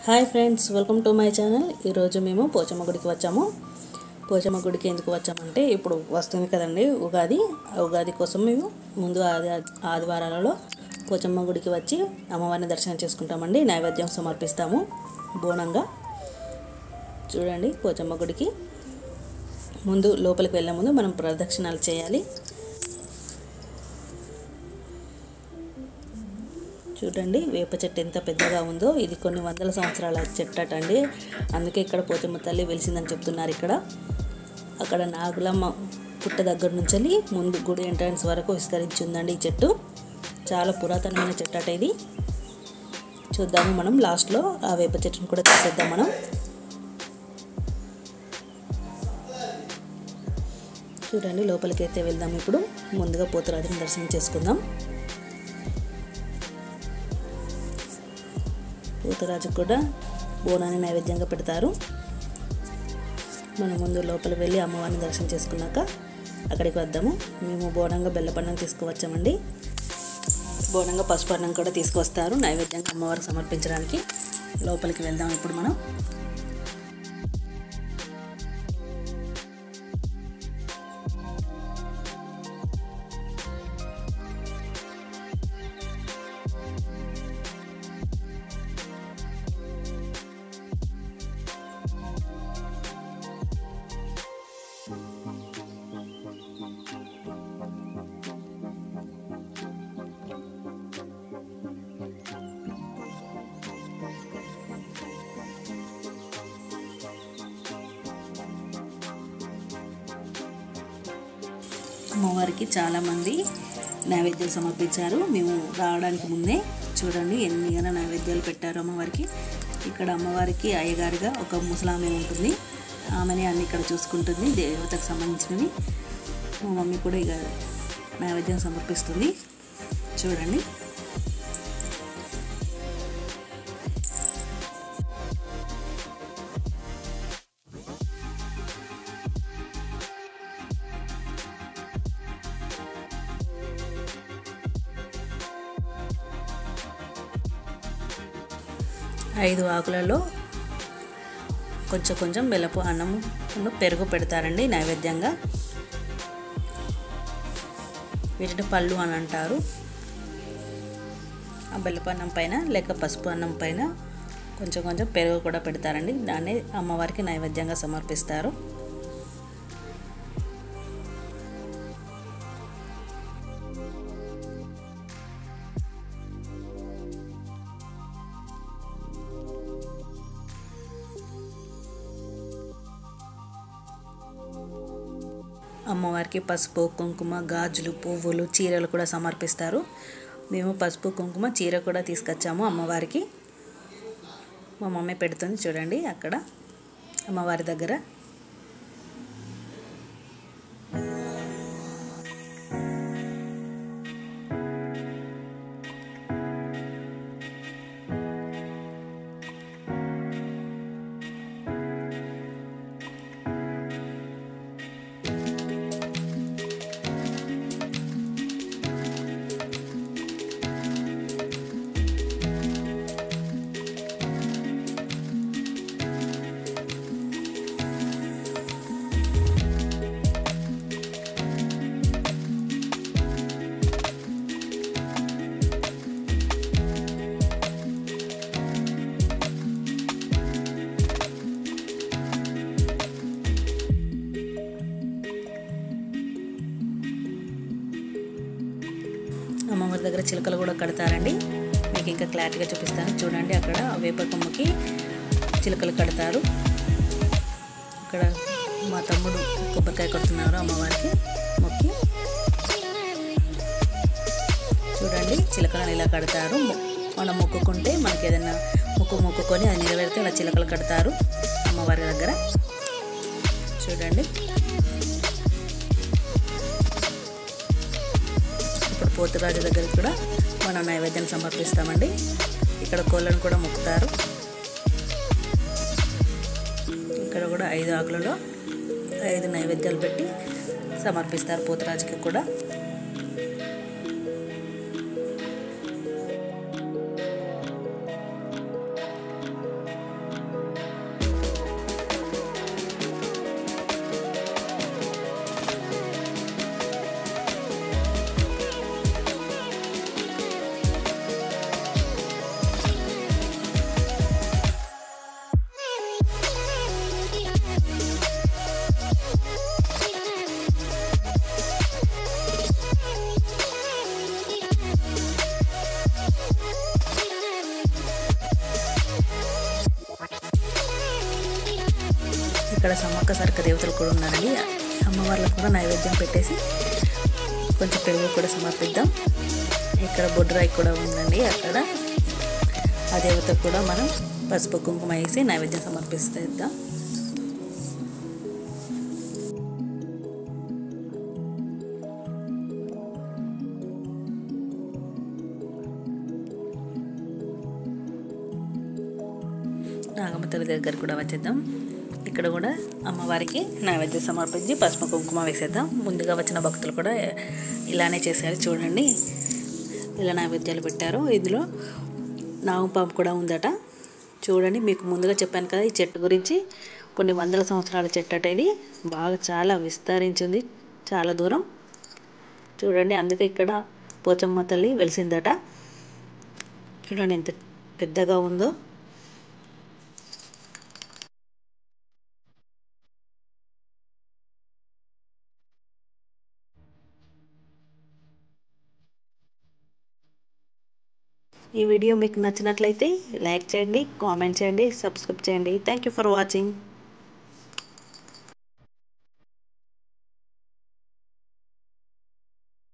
Hi friends, welcome to my channel. ఈరోజు మేము పోచమ్మ గుడికి వచ్చాము. పోచమ్మ గుడికి ఎందుకు వచ్చామంటే ఇప్పుడు వస్తుంది కదండి ఉగాది. ఉగాది కోసం మేము ముందు ఆదివారాలలో పోచమ్మ గుడికి వచ్చి అమ్మవారిని దర్శనం చేసుకుంటామండి. నైవేద్యం సమర్పిస్తాము బోనంగా. చూడండి, పోచమ్మ గుడికి ముందు లోపలికి వెళ్ళే ముందు మనం ప్రదక్షిణాలు చేయాలి. చూడండి, వేప చెట్టు ఎంత పెద్దగా ఉందో. ఇది కొన్ని వందల సంవత్సరాల చెట్టు అండి. అందుకే ఇక్కడ పోచమ్మ తల్లి వెలిసిందని చెప్తున్నారు. అక్కడ నాగులమ్మ పుట్ట దగ్గర నుంచి ముందు గుడి ఎంట్రన్స్ వరకు విస్తరించి ఉందండి ఈ చెట్టు. చాలా పురాతనమైన చెట్టు అట ఇది. చూద్దాము మనం లాస్ట్లో ఆ వేప చెట్టును కూడా తీసేద్దాం మనం. చూడండి, లోపలికి అయితే వెళ్దాం. ఇప్పుడు ముందుగా పోతురాజుని దర్శనం చేసుకుందాం. పోతురాజు కూడా బోనాన్ని నైవేద్యంగా పెడతారు. మనం ముందు లోపలికి వెళ్ళి అమ్మవారిని దర్శనం చేసుకున్నాక అక్కడికి వద్దాము. మేము బోనంగా బెల్లపన్నం తీసుకువచ్చామండి. బోనంగా పసుపు అన్నం కూడా తీసుకొస్తారు నైవేద్యంగా అమ్మవారికి సమర్పించడానికి. లోపలికి వెళ్దాం ఇప్పుడు మనం. అమ్మవారికి చాలామంది నైవేద్యాలు సమర్పించారు. మేము రావడానికి ముందే చూడండి ఎన్నిగానో నైవేద్యాలు పెట్టారు అమ్మవారికి. ఇక్కడ అమ్మవారికి అయ్యగారిగా ఒక ముసలామె ఉంటుంది. ఆమెని అన్ని ఇక్కడ చూసుకుంటుంది, దేవతకు సంబంధించినవి. మా మమ్మీ కూడా ఇక నైవేద్యం సమర్పిస్తుంది. చూడండి, 5 ఆకులలో కొంచెం బెల్లపు అన్నము పెరుగు పెడతారండి నైవేద్యంగా. వీటిని పళ్ళు అని అంటారు. ఆ బెల్లపు అన్నం పైన లేక పసుపు అన్నం పైన కొంచెం పెరుగు కూడా పెడతారండి. దాన్ని అమ్మవారికి నైవేద్యంగా సమర్పిస్తారు. అమ్మవారికి పసుపు, కుంకుమ, గాజులు, పువ్వులు, చీరలు కూడా సమర్పిస్తారు. మేము పసుపు, కుంకుమ, చీర కూడా తీసుకొచ్చాము అమ్మవారికి. మా మమ్మీ పెడుతుంది చూడండి అక్కడ అమ్మవారి దగ్గర. అమ్మవారి దగ్గర చిలకలు కూడా కడతారండి. మీకు ఇంకా క్లారిటీగా చూపిస్తాను. చూడండి, అక్కడ వేప కొమ్మకి చిలకలు కడతారు. అక్కడ మా తమ్ముడు కొబ్బరికాయ కొడుతున్నారు అమ్మవారికి మొక్కి. చూడండి, చిలకలను ఇలా కడతారు. మనం మొక్కుకుంటే మనకి ఏదైనా మొక్కుకొని అది నెరవేరితే ఇలా చిలకలు కడతారు అమ్మవారి దగ్గర. చూడండి, పోతురాజు దగ్గర కూడా మనం నైవేద్యం సమర్పిస్తామండి. ఇక్కడ కోళ్ళను కూడా మొక్కుతారు. ఇక్కడ కూడా 5 ఆకులలో 5 నైవేద్యాలు పెట్టి సమర్పిస్తారు పోతురాజుకి కూడా. ఇక్కడ సమ్మక్క సారక్క దేవతలు కూడా ఉన్నారండి. అమ్మవార్లకు కూడా నైవేద్యం పెట్టేసి కొంచెం పెరుగు కూడా సమర్పిద్దాం. ఇక్కడ బొడ్రాయి కూడా ఉందండి. అక్కడ ఆ దేవతకు కూడా మనం పసుపు కుంకుమ వేసి నైవేద్యం సమర్పిస్తేద్దాం. నాగమ్మ తల్లి దగ్గర కూడా వచ్చేద్దాం. ఇక్కడ కూడా అమ్మవారికి నైవేద్యం సమర్పించి పసుపు కుంకుమ వేసేద్దాం. ముందుగా వచ్చిన భక్తులు కూడా ఇలానే చేశారు. చూడండి ఇలా నైవేద్యాలు పెట్టారు. ఇందులో నాగపాము కూడా ఉందట. చూడండి, మీకు ముందుగా చెప్పాను కదా ఈ చెట్టు గురించి. కొన్ని వందల సంవత్సరాల చెట్టు అట ఇది. బాగా చాలా విస్తరించింది, చాలా దూరం. చూడండి, అందుకే ఇక్కడ పోచమ్మ తల్లి వెలిసిందట. చూడండి ఎంత పెద్దగా ఉందో. ఈ వీడియో మీకు నచ్చినట్లయితే లైక్ చేయండి, కామెంట్ చేయండి, సబ్స్క్రైబ్ చేయండి. Thank you for watching.